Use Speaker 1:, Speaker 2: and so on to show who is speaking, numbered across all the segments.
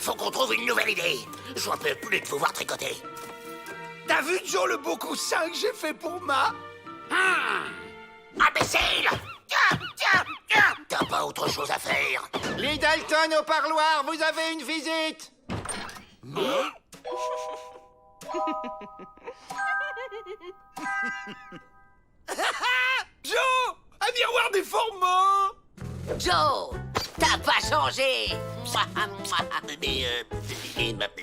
Speaker 1: faut qu'on trouve une nouvelle idée. J'en peux plus de vous voir tricoter.
Speaker 2: T'as vu, Joe, le beau coussin que j'ai fait pour Ma?
Speaker 1: Imbécile! Tiens! T'as pas autre chose à faire?
Speaker 3: Les Dalton au parloir, vous avez une visite.
Speaker 2: Joe! Un miroir déformant!
Speaker 4: Joe, t'as pas changé.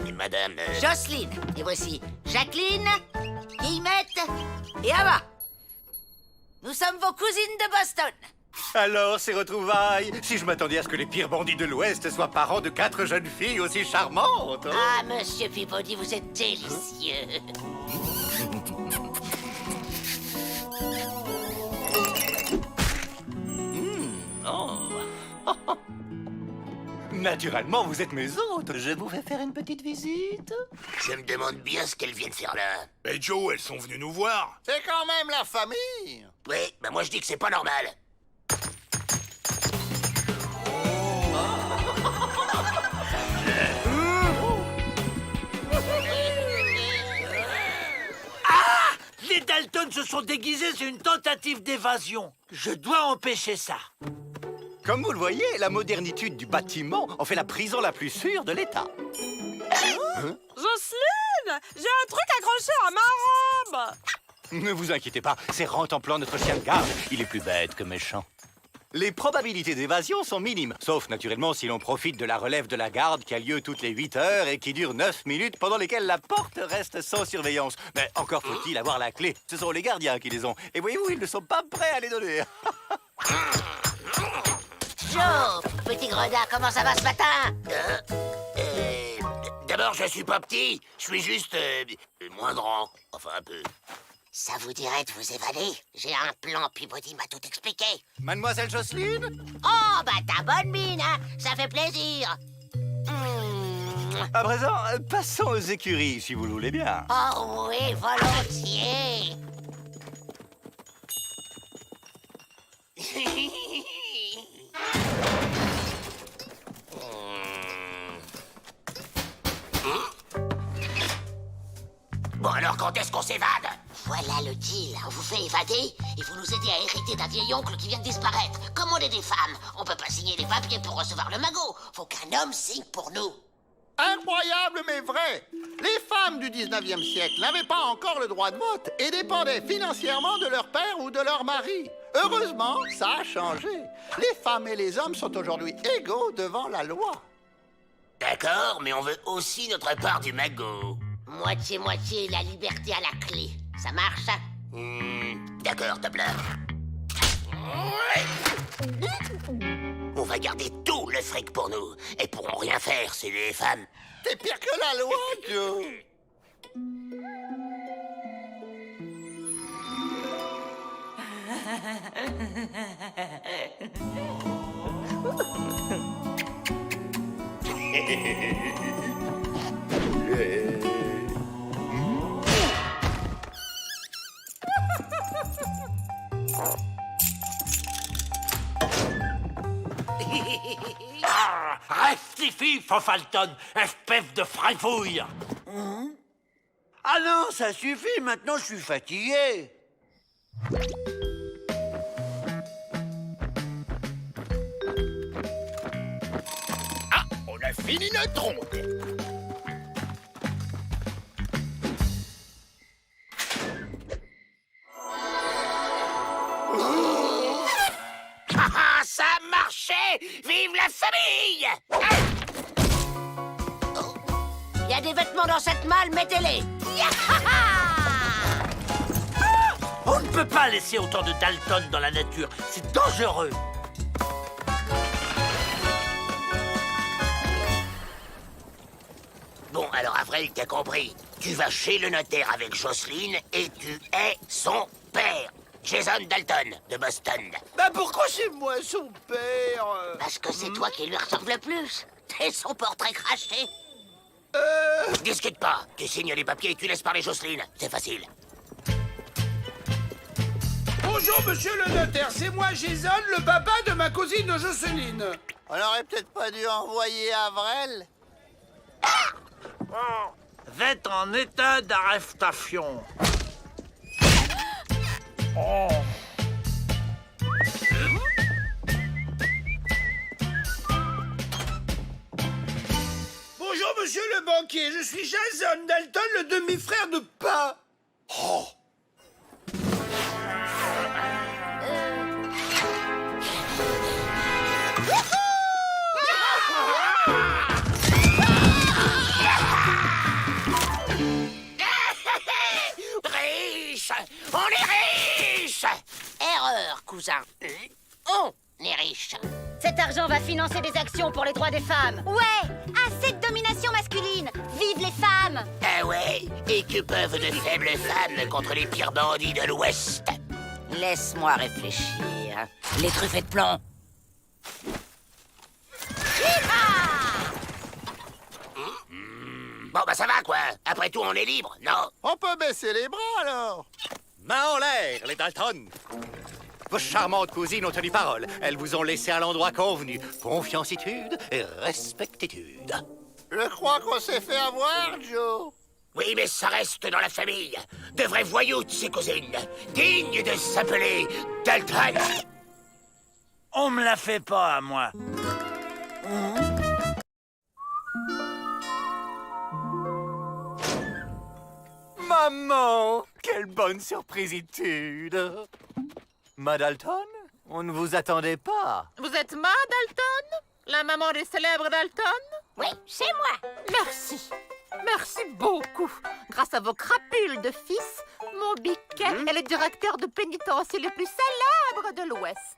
Speaker 1: Mais madame...
Speaker 4: Jocelyne, et voici Jacqueline, Guillemette et Ava. Nous sommes vos cousines de Boston.
Speaker 3: Alors, ces retrouvailles, si je m'attendais à ce que les pires bandits de l'Ouest soient parents de 4 jeunes filles aussi charmantes. Hein?
Speaker 4: Ah, monsieur Peabody, vous êtes délicieux.
Speaker 3: Naturellement, vous êtes mes hôtes. Je vous fais faire une petite visite.
Speaker 1: Je me demande bien ce qu'elles viennent faire là.
Speaker 2: Mais Joe, elles sont venues nous voir.
Speaker 3: C'est quand même la famille.
Speaker 1: Oui, bah moi je dis que c'est pas normal.
Speaker 5: Les Dalton se sont déguisés, c'est une tentative d'évasion. Je dois empêcher ça.
Speaker 3: Comme vous le voyez, la modernitude du bâtiment en fait la prison la plus sûre de l'État.
Speaker 6: Jocelyne, j'ai un truc accroché à ma robe.
Speaker 3: Ne vous inquiétez pas, c'est Rentemplant, notre chien de garde. Il est plus bête que méchant. Les probabilités d'évasion sont minimes, sauf naturellement si l'on profite de la relève de la garde qui a lieu toutes les 8 heures et qui dure 9 minutes pendant lesquelles la porte reste sans surveillance. Mais encore faut-il avoir la clé. Ce sont les gardiens qui les ont. Et voyez-vous, ils ne sont pas prêts à les donner.
Speaker 4: Joe, petit gredin, comment ça va ce matin?
Speaker 1: D'abord, je suis pas petit, je suis juste moins grand. Enfin, un peu.
Speaker 4: Ça vous dirait de vous évader? J'ai un plan, Peabody m'a tout expliqué.
Speaker 3: Mademoiselle Jocelyne?
Speaker 4: Oh, bah t'as bonne mine, hein? Ça fait plaisir.
Speaker 3: À présent, passons aux écuries, si vous le voulez bien.
Speaker 4: Oh oui, volontiers.
Speaker 1: Bon, alors quand est-ce qu'on s'évade?
Speaker 4: Voilà le deal. On vous fait évader et vous nous aidez à hériter d'un vieil oncle qui vient de disparaître. Comme on est des femmes, on peut pas signer les papiers pour recevoir le magot. Faut qu'un homme signe pour nous.
Speaker 7: Incroyable mais vrai. Les femmes du 19e siècle n'avaient pas encore le droit de vote et dépendaient financièrement de leur père ou de leur mari. Heureusement, ça a changé. Les femmes et les hommes sont aujourd'hui égaux devant la loi.
Speaker 1: D'accord, mais on veut aussi notre part du magot.
Speaker 4: Moitié-moitié, la liberté à la clé. Ça marche, ça?
Speaker 1: D'accord, Doppler. On va garder tout le fric pour nous. Et pourront rien faire, c'est les femmes.
Speaker 7: T'es pire que la loi, Joe.
Speaker 5: Rectifie, Fofalton, espèce de frifouille. Ah non, ça suffit, maintenant je suis fatigué.
Speaker 2: Ah, on a fini notre ronde.
Speaker 1: Ah, ça a marché! Vive la famille!
Speaker 4: Il y a des vêtements dans cette malle, mettez-les.
Speaker 5: On ne peut pas laisser autant de Dalton dans la nature, c'est dangereux.
Speaker 1: Bon, alors Avril, t'as compris. Tu vas chez le notaire avec Jocelyne et tu es son père. Jason Dalton, de Boston.
Speaker 2: Bah pourquoi c'est moi son père?
Speaker 4: Parce que c'est toi qui lui ressemble le plus. T'es son portrait craché.
Speaker 1: Discute pas. Tu signes les papiers et tu laisses parler Jocelyne. C'est facile.
Speaker 2: Bonjour, monsieur le notaire, c'est moi, Jason, le papa de ma cousine Jocelyne.
Speaker 7: On aurait peut-être pas dû envoyer Avril.
Speaker 5: Vous êtes en état d'arrestation. Oh.
Speaker 2: Bonjour, monsieur le banquier. Je suis Jason Dalton, le demi-frère de Pa. Oh.
Speaker 1: Riche! On est riche!
Speaker 4: Erreur, cousin. On est riche.
Speaker 8: Cet argent va financer des actions pour les droits des femmes. Ouais, assez de domination masculine. Vive les femmes.
Speaker 1: Ah ouais? Et que peuvent de faibles femmes contre les pires bandits de l'Ouest?
Speaker 4: Laisse-moi réfléchir. Les truffes de plomb.
Speaker 1: Bon, bah ça va, quoi. Après tout, on est libre, non?
Speaker 7: On peut baisser les bras, alors.
Speaker 3: Main en l'air, les Dalton. Vos charmantes cousines ont tenu parole. Elles vous ont laissé à l'endroit convenu. Confiancitude et respectitude.
Speaker 7: Je crois qu'on s'est fait avoir, Joe.
Speaker 1: Oui, mais ça reste dans la famille. De vrais voyous de ses cousines. Dignes de s'appeler Dalton.
Speaker 5: On me la fait pas à moi.
Speaker 3: Maman, quelle bonne surprisitude. Ma Dalton, on ne vous attendait pas.
Speaker 6: Vous êtes Ma Dalton? La maman des célèbres Dalton?
Speaker 4: Oui, c'est moi.
Speaker 6: Merci. Merci beaucoup. Grâce à vos crapules de fils, mon biquet est le directeur de pénitencier le plus célèbre de l'Ouest.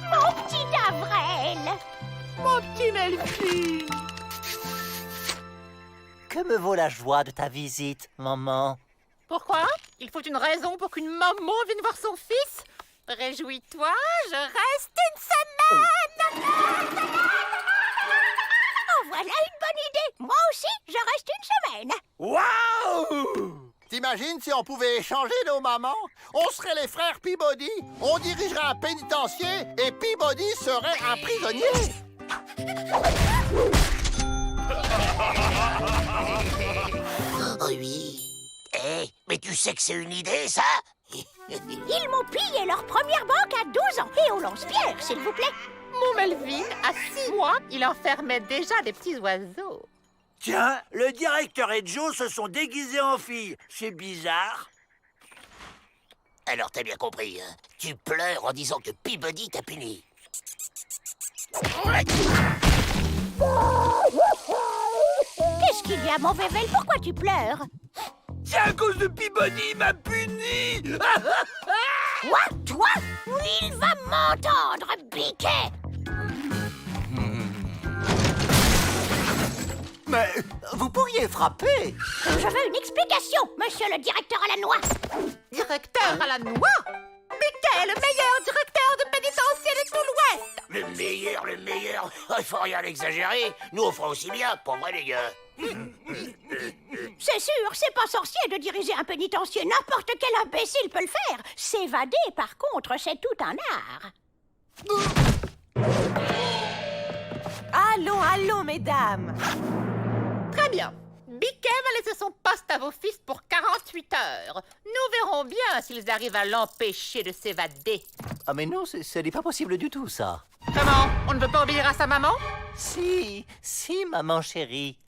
Speaker 4: Mon petit Davrel.
Speaker 6: Mon petit Melfi.
Speaker 9: Que me vaut la joie de ta visite, maman?
Speaker 6: Pourquoi? Il faut une raison pour qu'une maman vienne voir son fils? Réjouis-toi, je reste une semaine!
Speaker 4: Oh, voilà une bonne idée. Moi aussi, je reste une semaine.
Speaker 5: Waouh!
Speaker 7: T'imagines si on pouvait échanger nos mamans? On serait les frères Peabody. On dirigerait un pénitencier et Peabody serait un prisonnier.
Speaker 1: Oh oui. Eh, mais tu sais que c'est une idée, ça?
Speaker 4: Ils m'ont pillé leur première banque à 12 ans. Et au lance-pierre, s'il vous plaît.
Speaker 6: Mon Melvin, à 6 mois, il enfermait déjà des petits oiseaux.
Speaker 5: Tiens, le directeur et Joe se sont déguisés en filles. C'est bizarre.
Speaker 1: Alors, t'as bien compris, hein? Tu pleures en disant que Peabody t'a puni.
Speaker 4: Qu'est-ce qu'il y a, mon Vével? Pourquoi tu pleures?
Speaker 5: C'est à cause de Peabody, il m'a puni.
Speaker 4: Quoi? Toi? Il va m'entendre, Biquet.
Speaker 9: Mais vous pourriez frapper.
Speaker 4: Je veux une explication, monsieur le directeur à la noix.
Speaker 6: Directeur à la noix? Biquet, le meilleur directeur de pénitencier de tout l'Ouest!
Speaker 1: Le meilleur. Il faut rien exagérer. Nous, on fera aussi bien, pour vrai, les gars.
Speaker 4: C'est sûr, c'est pas sorcier de diriger un pénitencier. N'importe quel imbécile peut le faire. S'évader, par contre, c'est tout un art.
Speaker 6: Allons, mesdames. Très bien. Biquet va laisser son poste à vos fils pour 48 heures. Nous verrons bien s'ils arrivent à l'empêcher de s'évader.
Speaker 9: Ah mais non, ce n'est pas possible du tout, ça.
Speaker 6: Comment? On ne veut pas obéir à sa maman?
Speaker 9: Si, maman chérie.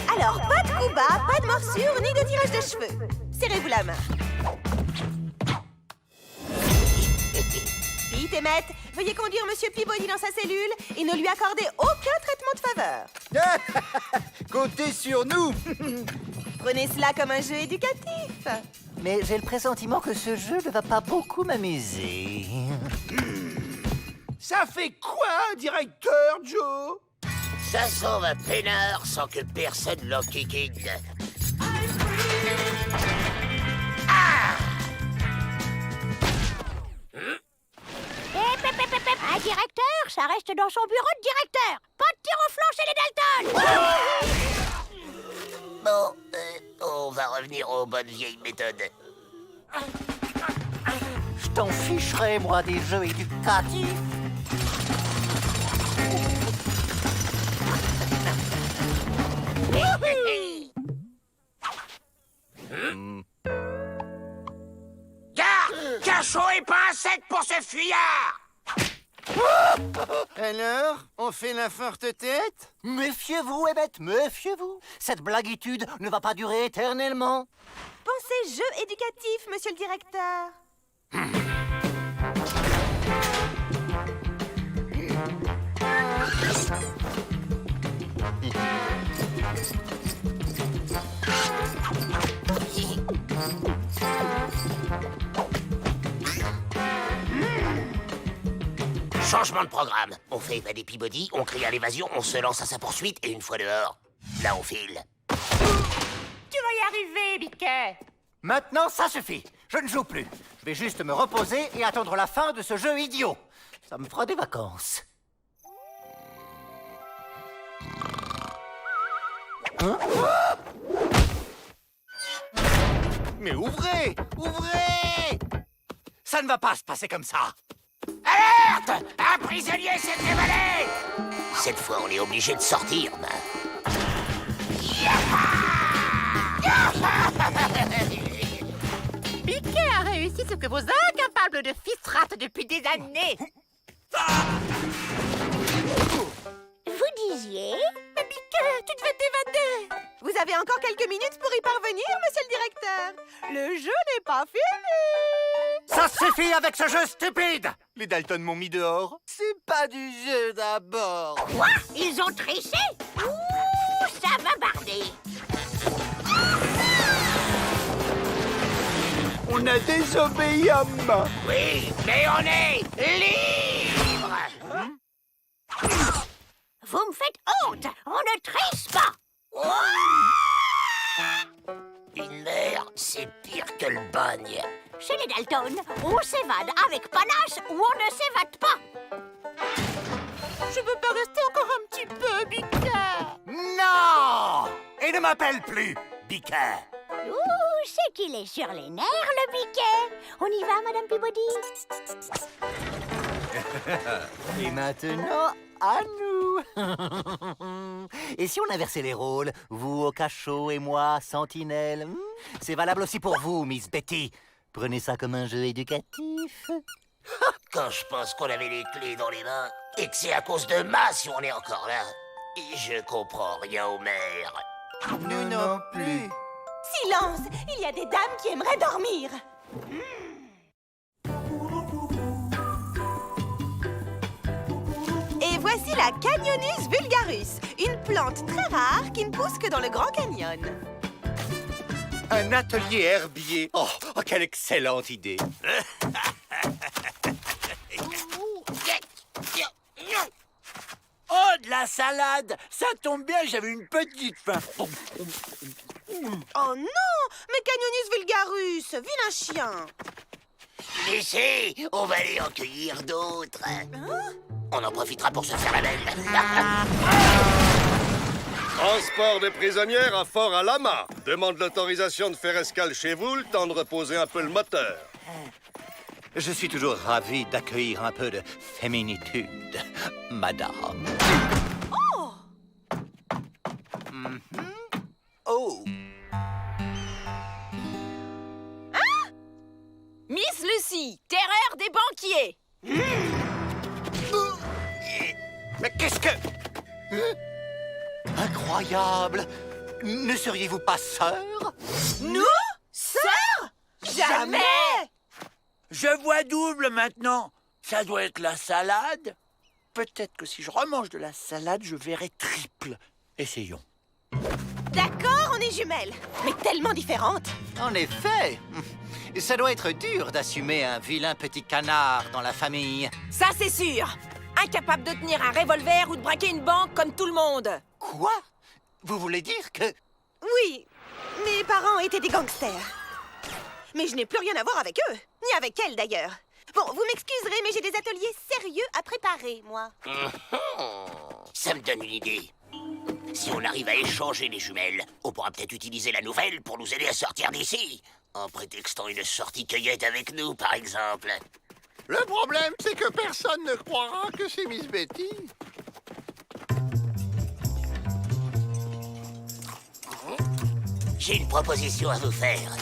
Speaker 6: Alors, pas de coup bas, pas de morsure, ni de tirage de cheveux. Serrez-vous la main. Pete et Matt, veuillez conduire Monsieur Peabody dans sa cellule et ne lui accorder aucun traitement de faveur.
Speaker 2: Comptez sur nous.
Speaker 6: Prenez cela comme un jeu éducatif.
Speaker 9: Mais j'ai le pressentiment que ce jeu ne va pas beaucoup m'amuser.
Speaker 2: Ça fait quoi, directeur Joe?
Speaker 1: Ça s'en va peinard sans que personne l'enquiquine.
Speaker 4: Un directeur, ça reste dans son bureau de directeur. Pas de
Speaker 8: tir au flanc chez les Dalton.
Speaker 1: Bon, on va revenir aux bonnes vieilles méthodes.
Speaker 9: Je t'en ficherai, moi, des jeux éducatifs.
Speaker 1: Garde! Cachot et pincette pour ce fuyard!
Speaker 5: Alors, on fait la forte tête?
Speaker 9: Méfiez-vous, Emmett, méfiez-vous. Cette blaguitude ne va pas durer éternellement.
Speaker 10: Pensez jeu éducatif, monsieur le directeur.
Speaker 1: Changement de programme. On fait évader Peabody, on crie à l'évasion, on se lance à sa poursuite et une fois dehors, là on file.
Speaker 6: Tu vas y arriver, Biquet.
Speaker 9: Maintenant, ça suffit. Je ne joue plus. Je vais juste me reposer et attendre la fin de ce jeu idiot. Ça me fera des vacances. Hein?
Speaker 3: Mais ouvrez! Ouvrez! Ça ne va pas se passer comme ça.
Speaker 1: Alerte! Un prisonnier s'est évadé! Cette fois, on est obligé de sortir,
Speaker 6: Biquet a réussi ce que vos incapables de fils ratent depuis des années.
Speaker 8: Vous disiez?
Speaker 6: Mais Biquet, tu devais t'évader.
Speaker 10: Vous avez encore quelques minutes pour y parvenir, monsieur le directeur. Le jeu n'est pas fini.
Speaker 9: Ça suffit avec ce jeu stupide.
Speaker 3: Les Dalton m'ont mis dehors.
Speaker 5: C'est pas du jeu d'abord.
Speaker 8: Quoi? Ils ont triché? Ouh, ça va barder.
Speaker 5: On a désobéi à main.
Speaker 1: Oui, mais on est libre!
Speaker 8: Vous me faites honte. On ne triche pas.
Speaker 1: Une mère, c'est pire que le bagne.
Speaker 8: Chez les Dalton, on s'évade avec panache ou on ne s'évade pas.
Speaker 6: Je veux pas rester encore un petit peu, Biquet.
Speaker 9: Non! Et ne m'appelle plus, Biquet.
Speaker 8: Ouh, c'est qu'il est sur les nerfs, le Biquet. On y va, Madame Peabody?
Speaker 9: Et maintenant, à nous. Et si on inversait les rôles? Vous au cachot et moi, sentinelle. C'est valable aussi pour vous, Miss Betty. Prenez ça comme un jeu éducatif.
Speaker 1: Quand je pense qu'on avait les clés dans les mains et que c'est à cause de Ma si on est encore là. Et je comprends rien au maire.
Speaker 5: Nous non plus.
Speaker 10: Silence! Il y a des dames qui aimeraient dormir. Et voici la Canyonis vulgarus, une plante très rare qui ne pousse que dans le Grand Canyon.
Speaker 3: Un atelier herbier. Oh, quelle excellente idée.
Speaker 5: Oh, de la salade! Ça tombe bien, j'avais une petite faim.
Speaker 10: Oh non! Mais Canyonis vulgarus, vilain chien!
Speaker 1: Laissez, on va aller en cueillir d'autres. On en profitera pour se faire la belle.
Speaker 11: Transport des prisonnières à Fort Alama. Demande l'autorisation de faire escale chez vous, le temps de reposer un peu le moteur.
Speaker 3: Je suis toujours ravi d'accueillir un peu de féminitude, madame.
Speaker 10: Oh!
Speaker 3: Oh!
Speaker 10: Miss Lucy, terreur des banquiers!
Speaker 3: Mais qu'est-ce que... Incroyable! Ne seriez-vous pas sœur?
Speaker 10: Nous? Sœur? Jamais!
Speaker 5: Je vois double maintenant. Ça doit être la salade. Peut-être que si je remange de la salade, je verrai triple. Essayons.
Speaker 10: D'accord, on est jumelles, mais tellement différentes.
Speaker 9: En effet, ça doit être dur d'assumer un vilain petit canard dans la famille.
Speaker 10: Ça, c'est sûr. Incapable de tenir un revolver ou de braquer une banque comme tout le monde.
Speaker 9: Quoi? Vous voulez dire que...
Speaker 10: Oui, mes parents étaient des gangsters. Mais je n'ai plus rien à voir avec eux, ni avec elles d'ailleurs. Bon, vous m'excuserez, mais j'ai des ateliers sérieux à préparer, moi.
Speaker 1: Ça me donne une idée. Si on arrive à échanger les jumelles, on pourra peut-être utiliser la nouvelle pour nous aider à sortir d'ici. En prétextant une sortie cueillette avec nous, par exemple.
Speaker 7: Le problème, c'est que personne ne croira que c'est Miss Betty.
Speaker 1: J'ai une proposition à vous faire.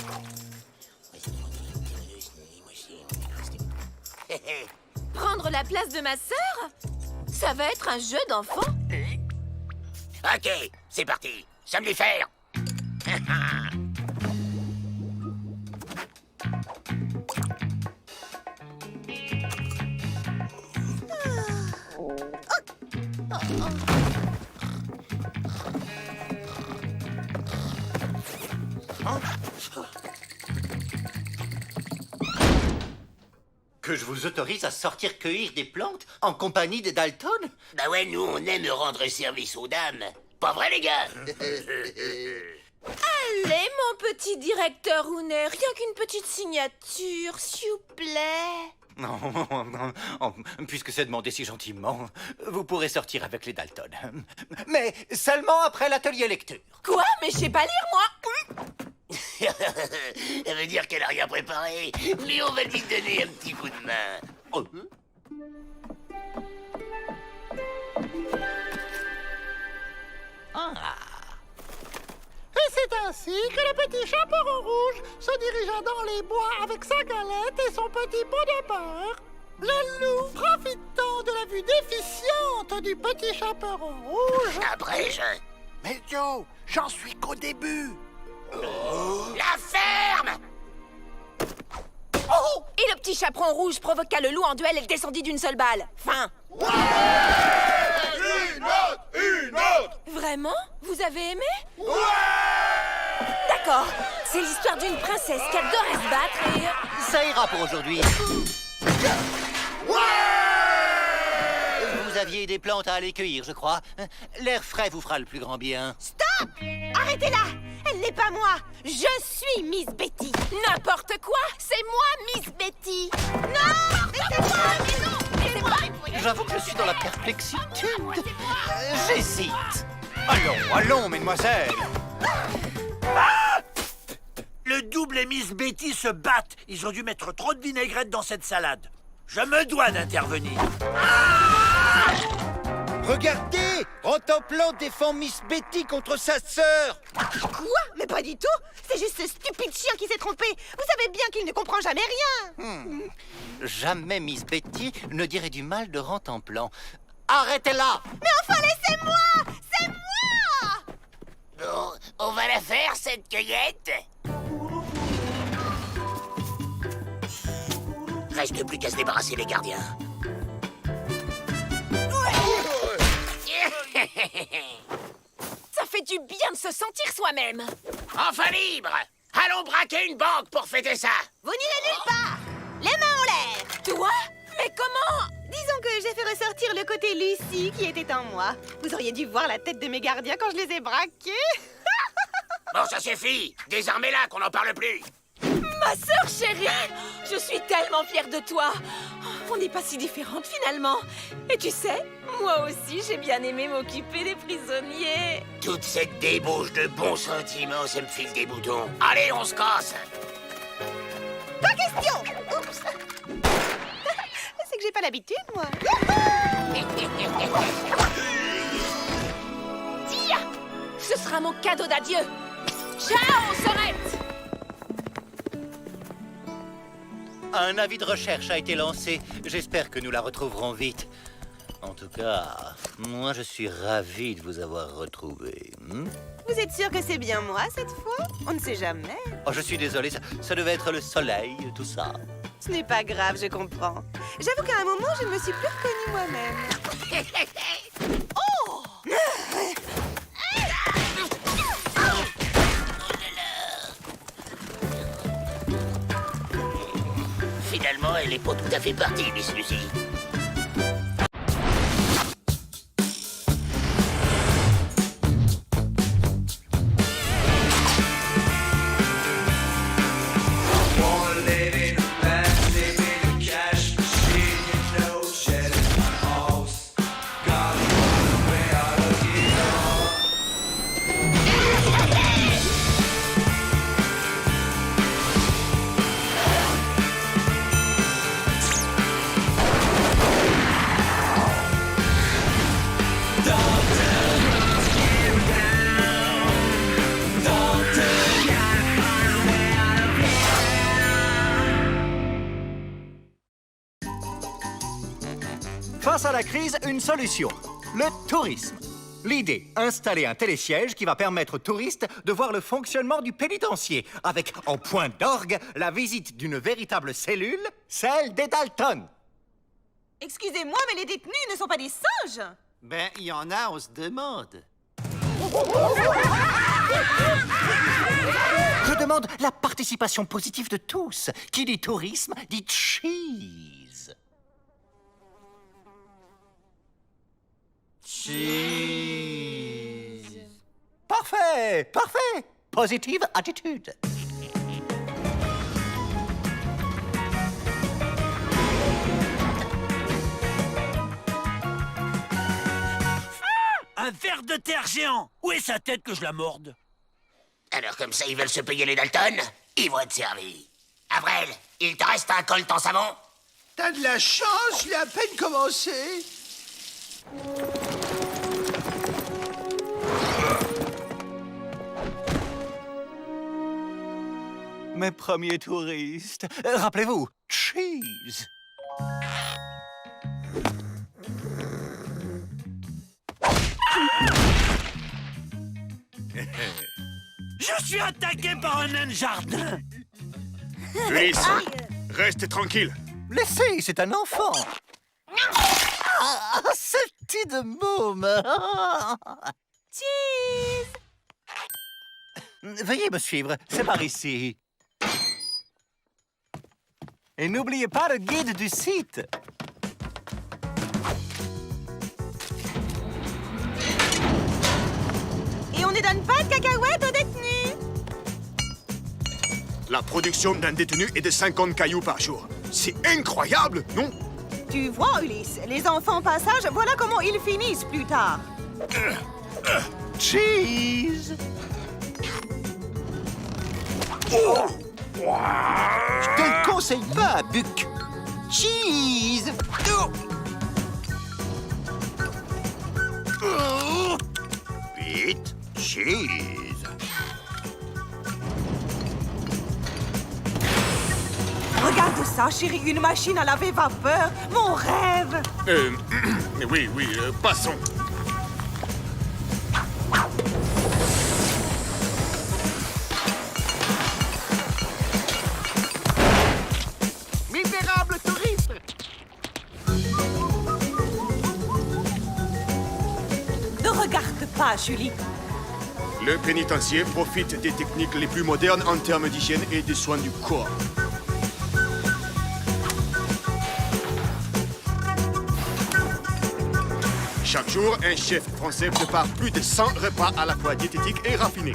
Speaker 10: Prendre la place de ma sœur? Ça va être un jeu d'enfant?
Speaker 1: Ok, c'est parti. Sommes-les faire.
Speaker 9: Que je vous autorise à sortir cueillir des plantes en compagnie des Dalton?
Speaker 1: Bah ouais, nous, on aime rendre service aux dames. Pas vrai, les gars?
Speaker 10: Allez, mon petit directeur Hooner, rien qu'une petite signature, s'il vous plaît.
Speaker 9: Non, puisque c'est demandé si gentiment, vous pourrez sortir avec les Dalton. Mais seulement après l'atelier lecture.
Speaker 10: Quoi? Mais je sais pas lire, moi.
Speaker 1: Ça veut dire qu'elle a rien préparé, mais on va lui donner un petit coup de main. Oh.
Speaker 7: Et c'est ainsi que le petit chaperon rouge se dirigea dans les bois avec sa galette et son petit pot de beurre. Le loup, profitant de la vue déficiente du petit chaperon rouge...
Speaker 1: Abrège.
Speaker 5: Mais Joe, j'en suis qu'au début.
Speaker 1: La ferme!
Speaker 10: Oh! Et le petit chaperon rouge provoqua le loup en duel et le descendit d'une seule balle. Fin.
Speaker 2: Une autre!
Speaker 10: Vraiment? Vous avez aimé? D'accord. C'est l'histoire d'une princesse qui adorait se battre et...
Speaker 9: Ça ira pour aujourd'hui. Vous aviez des plantes à aller cueillir, je crois. L'air frais vous fera le plus grand bien.
Speaker 10: Stop! Arrêtez-la! Elle n'est pas moi! Je suis Miss Betty! N'importe quoi! C'est moi, Miss Betty! Non! Mais c'est moi! Mais non! Mais c'est moi!
Speaker 9: J'avoue que je suis dans la perplexité. J'hésite.
Speaker 3: Allons, mesdemoiselles.
Speaker 5: Le double et Miss Betty se battent. Ils ont dû mettre trop de vinaigrette dans cette salade. Je me dois d'intervenir.
Speaker 2: Regardez! Rentemplant défend Miss Betty contre sa sœur!
Speaker 10: Quoi? Mais pas du tout! C'est juste ce stupide chien qui s'est trompé! Vous savez bien qu'il ne comprend jamais rien!
Speaker 9: Jamais Miss Betty ne dirait du mal de Rentemplant. Arrêtez-la!
Speaker 10: Mais enfin, laissez-moi! C'est moi!
Speaker 1: Bon, on va la faire, cette cueillette. Reste plus qu'à se débarrasser des gardiens.
Speaker 10: Ça fait du bien de se sentir soi-même!
Speaker 1: Enfin libre! Allons braquer une banque pour fêter ça!
Speaker 10: Vous n'irez nulle part! Les mains en l'air! Toi? Mais comment? Disons que j'ai fait ressortir le côté Lucie qui était en moi. Vous auriez dû voir la tête de mes gardiens quand je les ai braqués.
Speaker 1: Bon, ça suffit! Désarmez-la, qu'on n'en parle plus!
Speaker 10: Ma sœur chérie! Je suis tellement fière de toi! On n'est pas si différentes finalement. Et tu sais, moi aussi j'ai bien aimé m'occuper des prisonniers.
Speaker 1: Toute cette débauche de bons sentiments, ça me file des boutons. Allez, on se casse!
Speaker 10: Pas question! Oups! C'est que j'ai pas l'habitude, moi. Tiens! Ce sera mon cadeau d'adieu. Ciao, sœurette!
Speaker 9: Un avis de recherche a été lancé. J'espère que nous la retrouverons vite. En tout cas, moi je suis ravi de vous avoir retrouvé.
Speaker 10: Vous êtes sûr que c'est bien moi cette fois? On ne sait jamais.
Speaker 9: Oh, je suis désolé, ça devait être le soleil, tout ça.
Speaker 10: Ce n'est pas grave, je comprends. J'avoue qu'à un moment, je ne me suis plus reconnue moi-même. Oh!
Speaker 1: Finalement, elle n'est pas tout à fait partie, Miss Lucie.
Speaker 3: Face à la crise, une solution. Le tourisme. L'idée, installer un télésiège qui va permettre aux touristes de voir le fonctionnement du pénitencier, avec en point d'orgue la visite d'une véritable cellule, celle des Dalton.
Speaker 10: Excusez-moi, mais les détenus ne sont pas des singes.
Speaker 9: Ben, il y en a, on se demande. Je demande la participation positive de tous. Qui dit tourisme, dit cheese. Cheese. Parfait, parfait. Positive attitude.
Speaker 5: Un ver de terre géant. Où est sa tête que je la morde?
Speaker 1: Alors comme ça, ils veulent se payer les Dalton? Ils vont être servis. Avril, il te reste un colt en savon?
Speaker 2: T'as de la chance, je l'ai à peine commencé.
Speaker 3: Mes premiers touristes. Rappelez-vous, cheese.
Speaker 5: Je suis attaqué par un nain de jardin.
Speaker 11: Ulysse, reste tranquille.
Speaker 9: Laissez, c'est un enfant. Ah, ce petit de môme.
Speaker 10: Cheese.
Speaker 9: Veuillez me suivre, c'est par ici. Et n'oubliez pas le guide du site.
Speaker 10: Et on ne donne pas de cacahuètes aux détenus.
Speaker 11: La production d'un détenu est de 50 cailloux par jour. C'est incroyable, non?
Speaker 10: Tu vois, Ulysse, les enfants passage, voilà comment ils finissent plus tard.
Speaker 9: Cheese. Je te le conseille pas, Buck. Cheese.
Speaker 11: Vite, cheese.
Speaker 10: Regarde ça, chérie, une machine à laver vapeur. Mon rêve.
Speaker 11: Oui, passons.
Speaker 7: Misérable touriste!
Speaker 10: Ne regarde pas, Julie.
Speaker 11: Le pénitencier profite des techniques les plus modernes en termes d'hygiène et de soins du corps. Chaque jour, un chef français prépare plus de 100 repas à la fois diététiques et raffinés.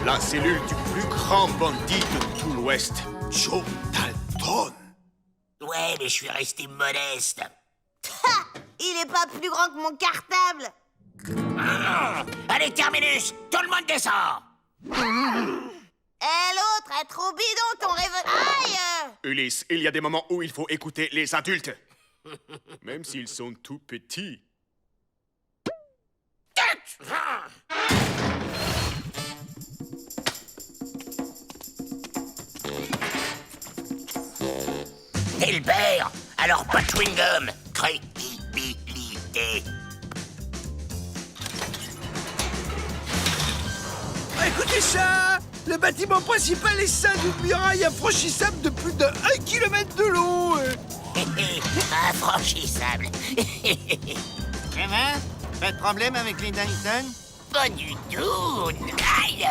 Speaker 11: La cellule du plus grand bandit de tout l'Ouest, Joe Dalton.
Speaker 1: Ouais, mais je suis resté modeste.
Speaker 8: Il est pas plus grand que mon cartable.
Speaker 1: Allez, Terminus, tout le monde descend.
Speaker 8: L'autre est trop bidon, ton rêve... Aïe!
Speaker 11: Ulysse, il y a des moments où il faut écouter les adultes. Même s'ils sont tout petits.
Speaker 1: Hilbert, alors pas de chewing-gum. Crédibilité.
Speaker 2: Écoutez ça! Le bâtiment principal est ceint d'une muraille infranchissable de plus de 1 km de long.
Speaker 1: Infranchissable.
Speaker 9: Ça va? Pas de problème avec les Dalton?
Speaker 1: Pas du tout. Aïe.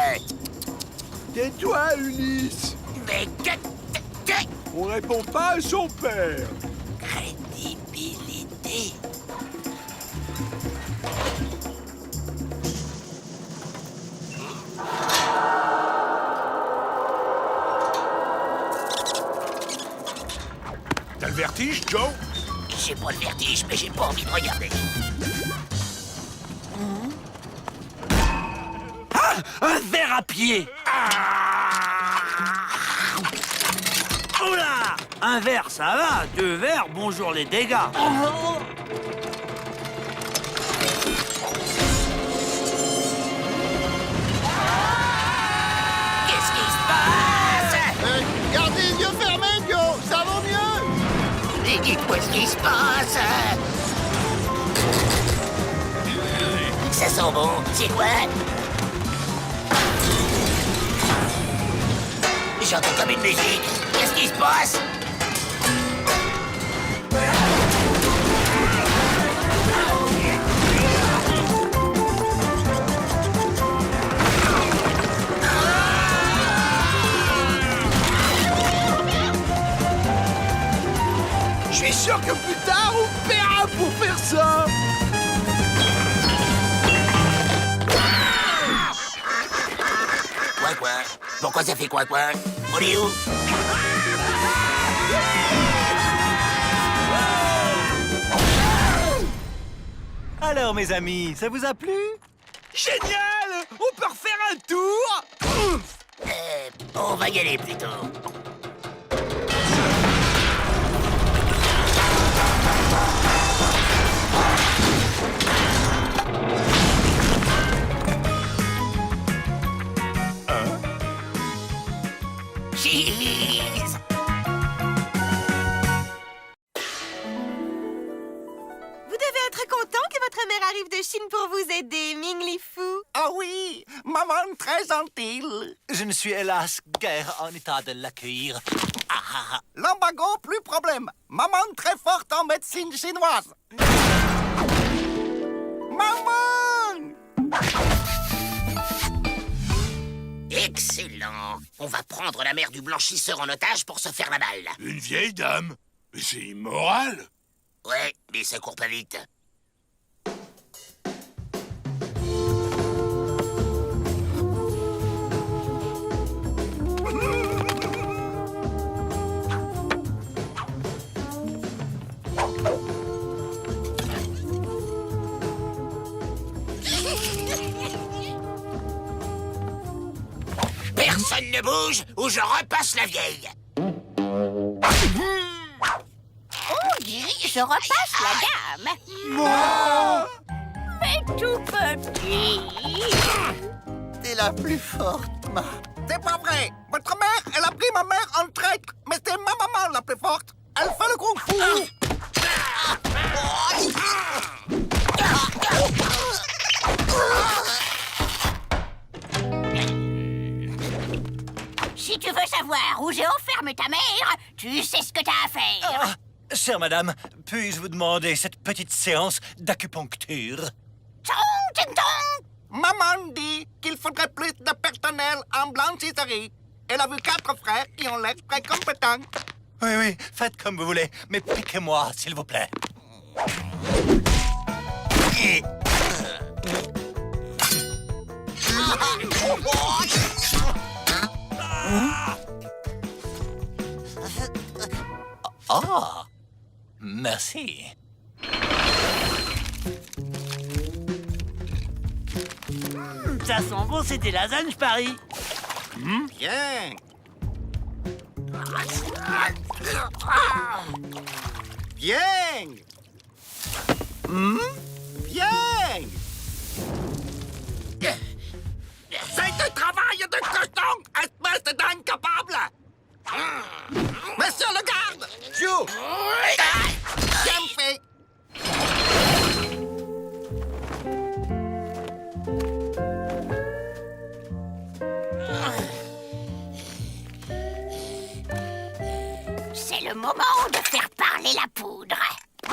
Speaker 2: Tais-toi, Ulysse!
Speaker 1: Mais que...
Speaker 2: On répond pas à son père.
Speaker 1: Crédibilité.
Speaker 11: T'as le vertige, Joe?
Speaker 1: J'ai pas le vertige, mais j'ai pas envie de regarder.
Speaker 5: Ah! Un ver à pied. Oh là! Un verre, ça va. 2 verres, bonjour les dégâts.
Speaker 1: Qu'est-ce qui se passe? Ça sent bon. C'est quoi? J'entends comme une musique. Qu'est-ce qui se passe?
Speaker 2: Je suis sûr que plus tard, on paiera pour faire ça.
Speaker 1: Quoi? Pourquoi ça fait quoi? On est où?
Speaker 3: Alors, mes amis, ça vous a plu?
Speaker 2: Génial! On peut refaire un tour?
Speaker 1: On va y aller plutôt. Cheese!
Speaker 10: Vous devez être content que votre mère arrive de Chine pour vous aider, Ming Li Fu.
Speaker 9: Ah oui, maman très gentille. Je ne suis hélas guère en état de l'accueillir. L'embargo, plus problème. Maman très forte en médecine chinoise. Maman!
Speaker 1: Excellent! On va prendre la mère du blanchisseur en otage pour se faire la balle.
Speaker 2: Une vieille dame? Mais c'est immoral.
Speaker 1: Ouais, mais ça court pas vite. Personne ne bouge ou je repasse la vieille.
Speaker 8: Je repasse la gamme. Mais tout petit.
Speaker 9: T'es la plus forte, ma. C'est pas vrai. Votre mère, elle a pris ma mère en traître. Mais c'est ma maman la plus forte. Elle fait le kung-fu.
Speaker 8: Si tu veux savoir où j'ai enfermé ta mère, tu sais ce que t'as à faire.
Speaker 9: Chère madame, puis-je vous demander cette petite séance d'acupuncture?
Speaker 8: Tong, ting, tong.
Speaker 9: Maman dit qu'il faudrait plus de personnel en blanchisserie. Elle a vu 4 frères qui ont l'air très compétents. Oui, faites comme vous voulez, mais piquez-moi, s'il vous plaît. Ah, merci.
Speaker 5: Ça sent bon, c'est des lasagnes, je parie.
Speaker 9: Bien. Bien. Bien. C'est un travail de cochon, espèce d'incapable. Monsieur le garde.
Speaker 2: Joe!
Speaker 9: Bien fait.
Speaker 8: C'est le moment de faire parler la poudre.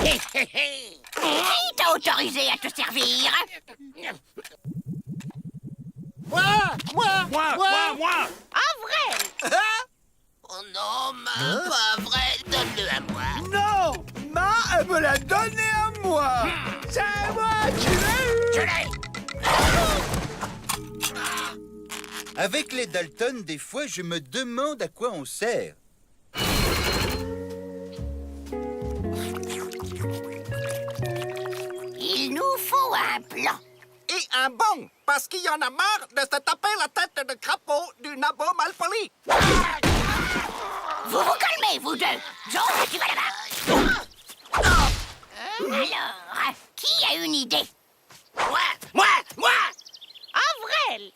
Speaker 8: Qui t'a autorisé à te servir?
Speaker 9: Moi.
Speaker 6: En vrai!
Speaker 1: Oh non, pas vrai, donne-le à moi.
Speaker 2: Non! Ma, elle me l'a donné à moi! C'est moi qui l'ai eu!
Speaker 1: Je l'ai!
Speaker 12: Avec les Dalton, des fois, je me demande à quoi on sert.
Speaker 8: Il nous faut un plan.
Speaker 9: Et un bon, parce qu'il y en a marre de se taper la tête de crapaud du nabo malpoli.
Speaker 8: Vous vous calmez, vous deux. Joe, tu vas là-bas. Alors, qui a une idée?
Speaker 1: Moi!
Speaker 6: Avril!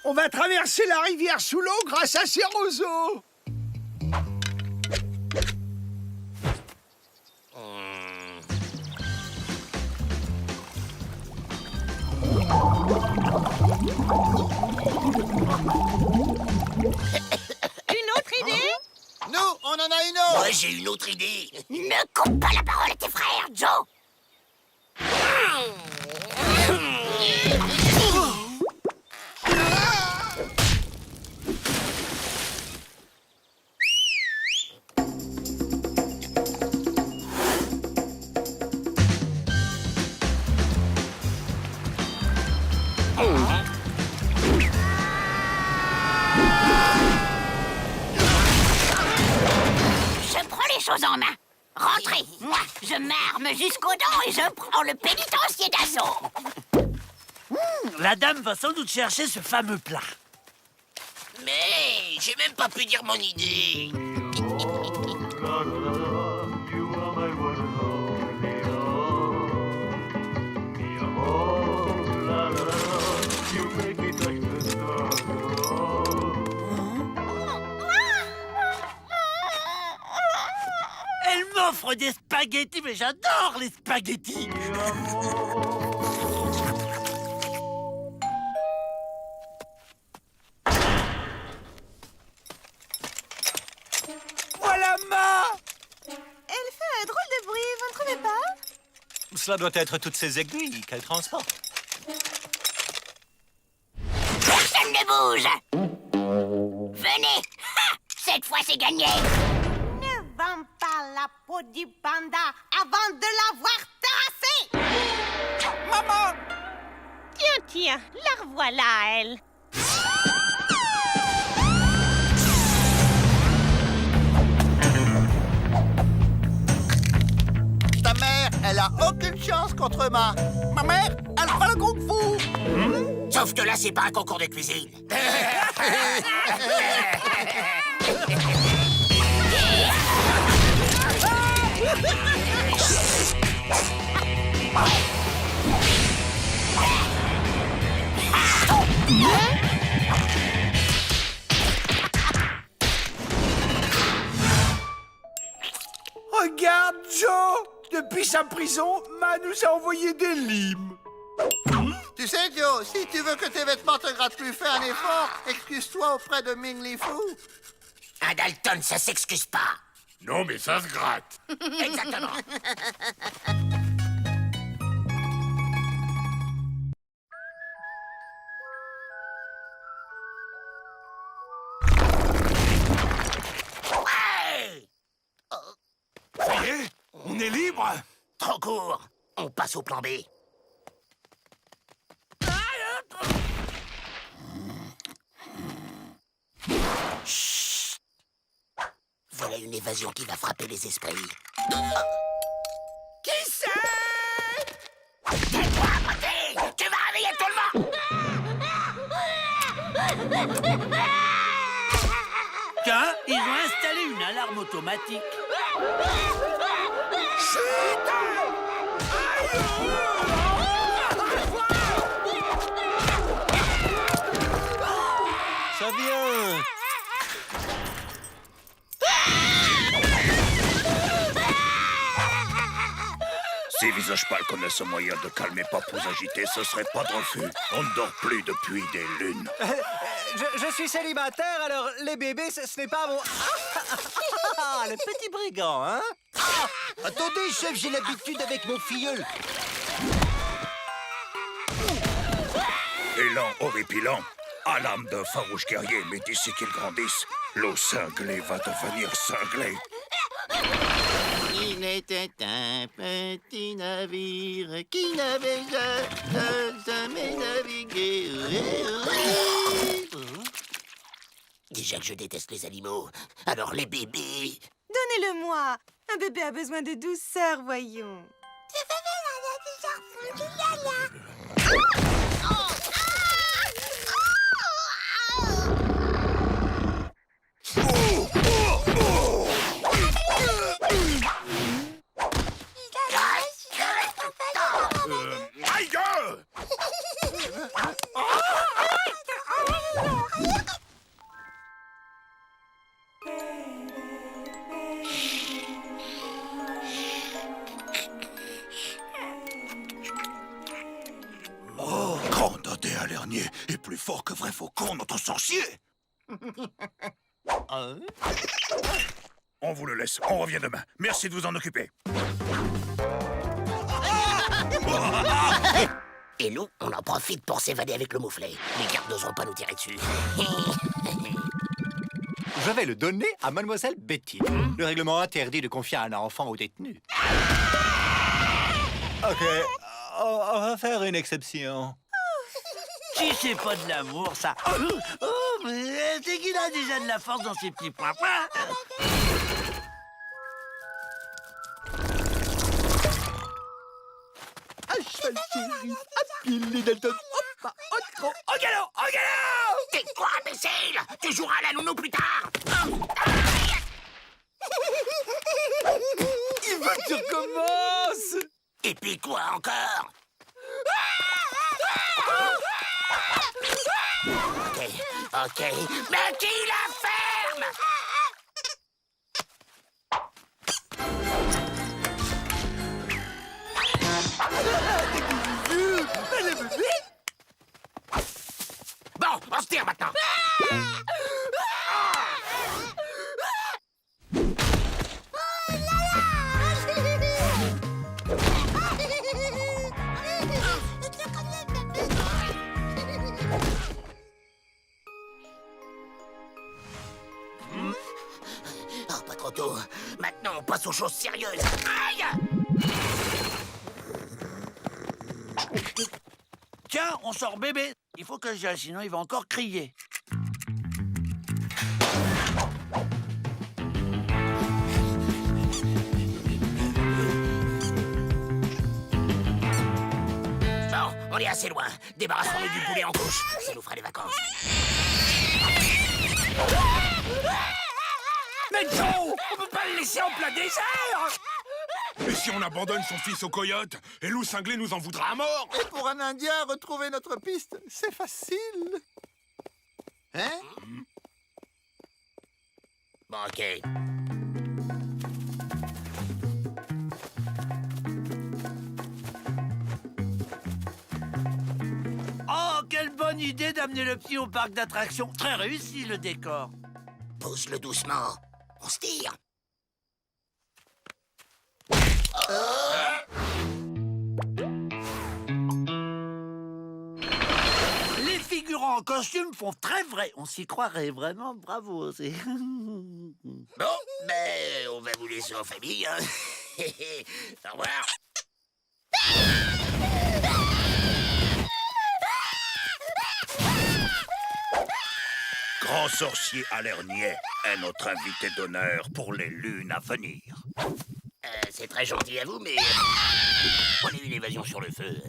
Speaker 2: On va traverser la rivière sous l'eau grâce à ces roseaux.
Speaker 8: Une autre idée?
Speaker 7: Nous, on en a une autre.
Speaker 1: Moi, j'ai une autre idée.
Speaker 4: Ne coupe pas la parole à tes frères, Joe. Je prends les choses en main. Rentrez. Moi, je m'arme jusqu'aux dents et je prends le pénitencier d'assaut.
Speaker 5: La dame va sans doute chercher ce fameux plat.
Speaker 1: Mais j'ai même pas pu dire mon idée.
Speaker 5: Elle m'offre des spaghettis, mais j'adore les spaghettis. Voilà Ma.
Speaker 10: Elle fait un drôle de bruit, vous ne trouvez pas?
Speaker 3: Cela doit être toutes ces aiguilles qu'elle transporte.
Speaker 4: Personne ne bouge. Venez. Ha! Cette fois, c'est gagné.
Speaker 8: Ne vends pas la peau du panda avant de l'avoir terrassé.
Speaker 6: Maman! Tiens, la revoilà, elle.
Speaker 7: Ta mère, elle a aucune chance contre Ma mère, elle fera le kung fu.
Speaker 1: Sauf que là, c'est pas un concours de cuisine.
Speaker 2: Regarde, Joe! Depuis sa prison, Ma nous a envoyé des limes.
Speaker 7: Tu sais, Joe, si tu veux que tes vêtements te grattent plus, fais un effort. Excuse-toi auprès de Ming Li Fu.
Speaker 1: Un Dalton, ça s'excuse pas.
Speaker 2: Non, mais ça se gratte.
Speaker 1: Exactement. Ouais!
Speaker 5: Ça y est, on est libre.
Speaker 1: Trop court. On passe au plan B. Chut. Voilà une évasion qui va frapper les esprits.
Speaker 2: Qui c'est?
Speaker 1: Tais-toi, Moté! Tu vas réveiller tout le monde!
Speaker 5: Tiens, ils ont installé une alarme automatique.
Speaker 3: Ça vient.
Speaker 2: Si Visage Pâle connaissent un moyen de calmer Papous agité, ce serait pas de refus. On ne dort plus depuis des lunes.
Speaker 3: Je suis célibataire, alors les bébés, ce n'est pas mon... Ah, le petit brigand, hein?
Speaker 9: Attendez, chef, j'ai l'habitude avec mon filleul.
Speaker 2: Élan horripilant, à l'âme d'un farouche guerrier, mais d'ici qu'il grandisse, l'eau cinglée va devenir cinglée.
Speaker 9: Il était un petit navire qui n'avait jamais navigué.
Speaker 1: Déjà que je déteste les animaux, alors les bébés...
Speaker 10: Donnez-le-moi. Un bébé a besoin de douceur, voyons.
Speaker 2: Regardez, Alernier est plus fort que Vrai Faucon, notre sorcier. On vous le laisse, on revient demain. Merci de vous en occuper.
Speaker 1: Et nous, on en profite pour s'évader avec le mouflet. Les gardes n'oseront pas nous tirer dessus.
Speaker 3: Je vais le donner à Mademoiselle Betty. Le règlement interdit de confier un enfant au détenu. Ok, on va faire une exception.
Speaker 5: Si c'est pas de l'amour, ça... mais c'est qu'il a déjà de la force dans ses petits points.
Speaker 1: Au galop! T'es quoi, imbécile? Tu joueras à la nounou plus tard!
Speaker 5: Il veut que tu recommences!
Speaker 1: Et puis quoi encore? Ok, mais qui la ferme? Bon, on se tire maintenant. Oh, pas trop tôt. Maintenant, on passe aux choses sérieuses. Aïe!
Speaker 5: Tiens, on sort bébé. Il faut que j'y aille, sinon il va encore crier.
Speaker 1: Bon, on est assez loin. Débarrassons-nous du poulet en couche. Ça nous fera des vacances.
Speaker 5: Mais Joe, on peut pas le laisser en plein désert!
Speaker 2: Et si on abandonne son fils au coyote, et loup cinglé nous en voudra à mort?
Speaker 7: Et pour un Indien, retrouver notre piste, c'est facile. Hein?
Speaker 1: Bon, ok.
Speaker 5: Oh, quelle bonne idée d'amener le petit au parc d'attractions. Très réussi, le décor.
Speaker 1: Pousse-le doucement. On se tire.
Speaker 5: Les figurants en costume font très vrai. On s'y croirait vraiment. Bravo aussi.
Speaker 1: Bon, ben, on va vous laisser en famille, hein. Au revoir.
Speaker 2: Grand sorcier Alernier est notre invité d'honneur pour les lunes à venir.
Speaker 1: C'est très gentil à vous, mais... prenez une évasion sur le feu.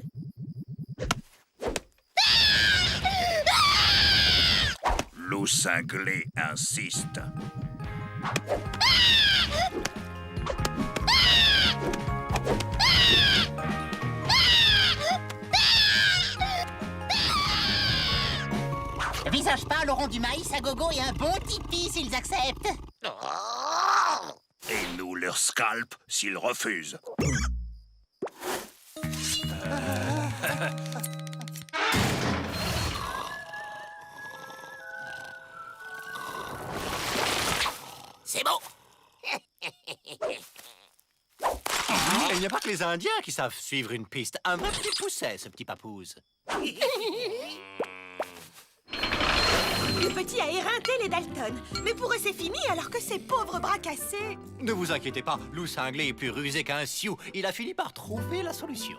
Speaker 2: Loup cinglé insiste.
Speaker 6: Visage pâle, auront du maïs à gogo et un bon tipi s'ils acceptent.
Speaker 2: Et nous leur scalp s'ils refusent.
Speaker 1: C'est bon.
Speaker 3: Il n'y a pas que les Indiens qui savent suivre une piste. Un vrai petit pousset, ce petit papouze.
Speaker 10: Le petit a éreinté les Dalton. Mais pour eux, c'est fini alors que ces pauvres bras cassés...
Speaker 3: Ne vous inquiétez pas, Loup cinglé est plus rusé qu'un sioux. Il a fini par trouver la solution.